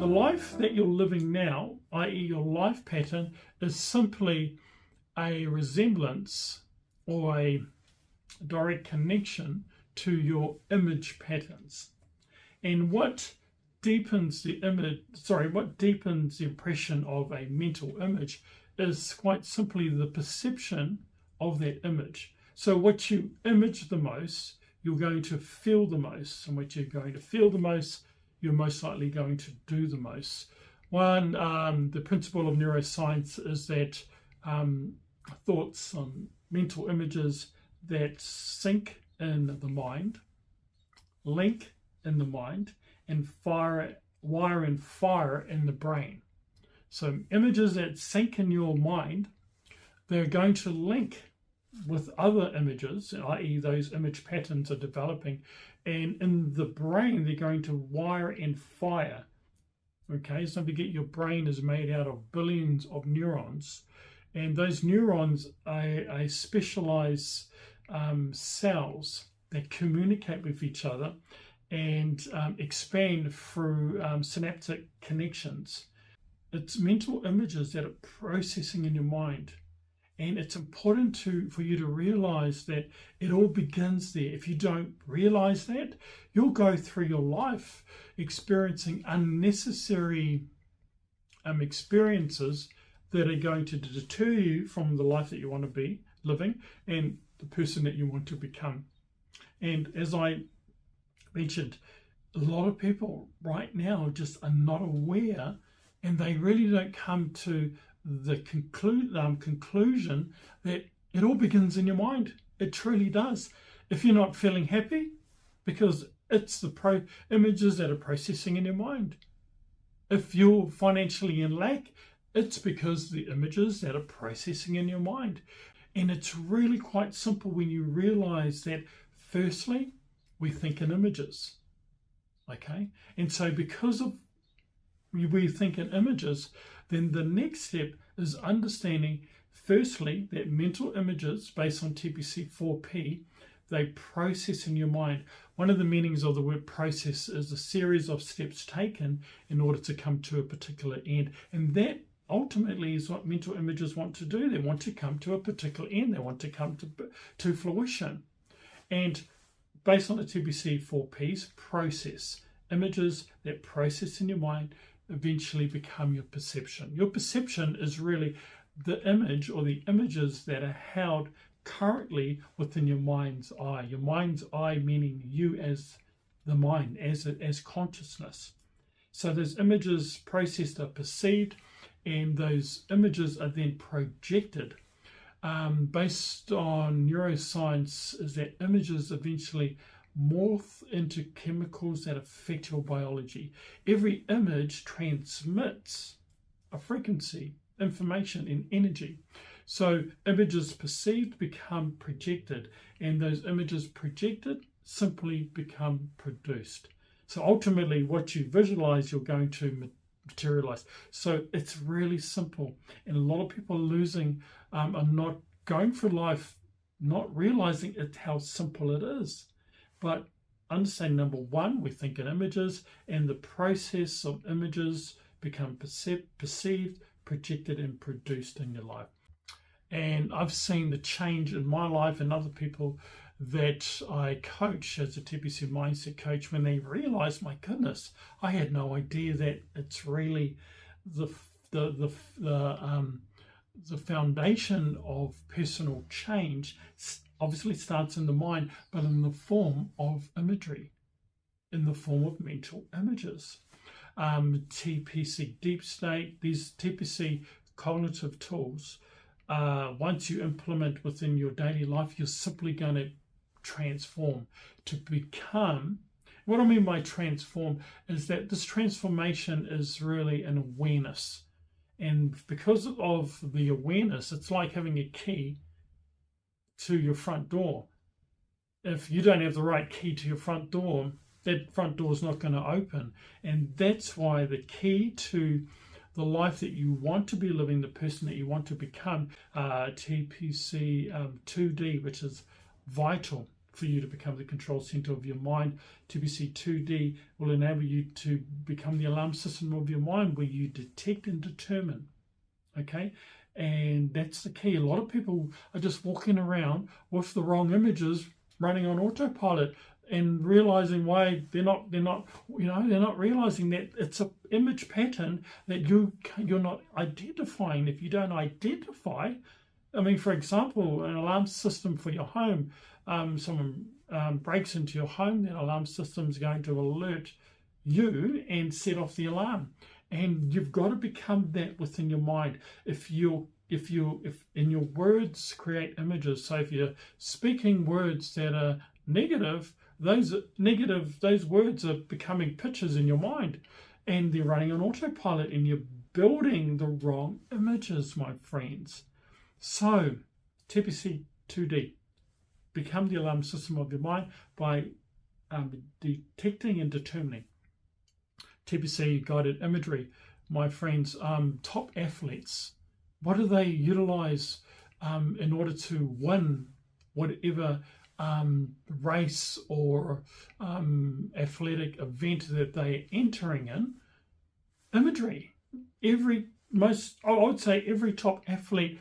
The life that you're living now, i.e. your life pattern, is simply a resemblance or a direct connection to your image patterns. And what deepens the impression of a mental image is quite simply the perception of that image. So what you image the most, you're going to feel the most, and what you're going to feel the most, you're most likely going to do the most. The principle of neuroscience is that thoughts, mental images that sync in the mind, link in the mind, and wire and fire in the brain. So images that sync in your mind, they're going to link with other images, i.e. those image patterns are developing, and in the brain they're going to wire and fire. Okay, so don't forget your brain is made out of billions of neurons, and those neurons are specialized cells that communicate with each other and expand through synaptic connections. It's mental images that are processing in your mind. And it's important for you to realize that it all begins there. If you don't realize that, you'll go through your life experiencing unnecessary experiences that are going to deter you from the life that you want to be living and the person that you want to become. And as I mentioned, a lot of people right now just are not aware, and they really don't come to the conclusion that it all begins in your mind. It truly does. If you're not feeling happy, because it's the images that are processing in your mind. If you're financially in lack, it's because the images that are processing in your mind. And it's really quite simple when you realize that, firstly, we think in images. Okay? And so because of we think in images, then the next step is understanding, firstly, that mental images based on T.P.C. 4P, they process in your mind. One of the meanings of the word process is a series of steps taken in order to come to a particular end. And that ultimately is what mental images want to do. They want to come to a particular end. They want to come to fruition. And based on the T.P.C. 4P's process, images that process in your mind eventually become your perception. Your perception is really the image or the images that are held currently within your mind's eye. Your mind's eye meaning you as the mind, as consciousness. So those images processed are perceived, and those images are then projected. Based on neuroscience, is that images eventually morph into chemicals that affect your biology. Every image transmits a frequency, information, and energy. So images perceived become projected, and those images projected simply become produced. So ultimately what you visualize, you're going to materialize. So it's really simple, and a lot of people are not going through life not realizing how simple it is. But understand, number one, we think in images, and the process of images become perceived, projected, and produced in your life. And I've seen the change in my life and other people that I coach as a T.P.C. mindset coach when they realize, my goodness, I had no idea that it's really the foundation of personal change obviously starts in the mind, but in the form of imagery, in the form of mental images. T.P.C. deep state, these T.P.C. cognitive tools, once you implement within your daily life, you're simply going to transform to become. What I mean by transform is that this transformation is really an awareness. And because of the awareness, it's like having a key to your front door. If you don't have the right key to your front door, that front door is not going to open. And that's why the key to the life that you want to be living, the person that you want to become, T.P.C. 2D, which is vital for you to become the control center of your mind. T.P.C 2D will enable you to become the alarm system of your mind, where you detect and determine. Okay, and that's the key. A lot of people are just walking around with the wrong images, running on autopilot, and realizing why they're not realizing that it's an image pattern that you're not identifying. If you don't identify, I mean, for example, an alarm system for your home, someone breaks into your home, that alarm system is going to alert you and set off the alarm. And you've got to become that within your mind. If in your words create images, so if you're speaking words that are negative, those words are becoming pictures in your mind, and they're running on autopilot, and you're building the wrong images, my friends. So, T.P.C 2D, become the alarm system of your mind by detecting and determining. T.P.C guided imagery, my friends. Top athletes, what do they utilize in order to win whatever race or athletic event that they're entering in? Imagery. I would say every top athlete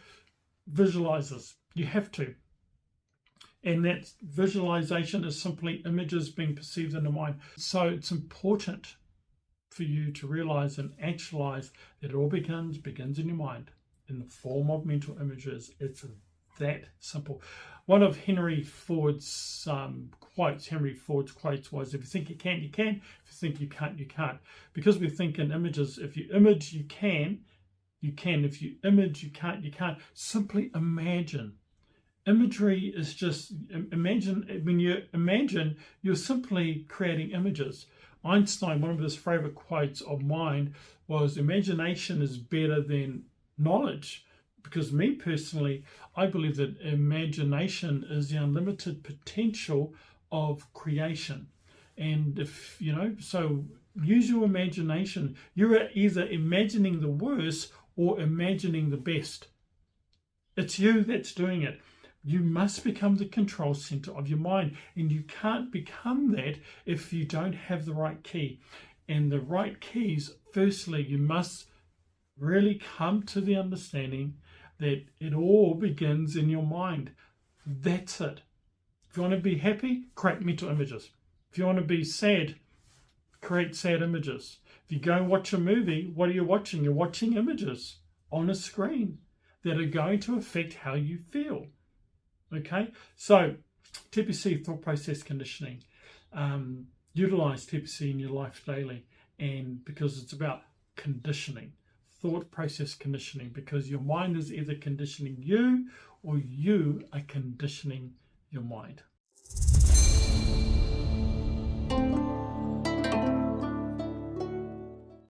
visualizes. You have to. And that visualization is simply images being perceived in the mind. So it's important for you to realize and actualize that it all begins in your mind in the form of mental images. It's that simple. One of Henry Ford's quotes was, if you think you can, you can. If you think you can't, you can't. Because we think in images. If you image, you can. If you image, you can't, you can't. Simply imagine. Imagery is just, imagine. When you imagine, you're simply creating images. Einstein, one of his favorite quotes of mine was, imagination is better than knowledge. Because me personally, I believe that imagination is the unlimited potential of creation. And if, so use your imagination. You're either imagining the worst or imagining the best. It's you that's doing it. You must become the control center of your mind, and you can't become that if you don't have the right key. And the right keys, firstly, you must really come to the understanding that it all begins in your mind. That's it. If you want to be happy, create mental images. If you want to be sad, create sad images. If you go and watch a movie, what are you watching? You're watching images on a screen that are going to affect how you feel. Okay, so T.P.C thought process conditioning. Utilize T.P.C in your life daily, and because it's about conditioning, thought process conditioning, because your mind is either conditioning you or you are conditioning your mind.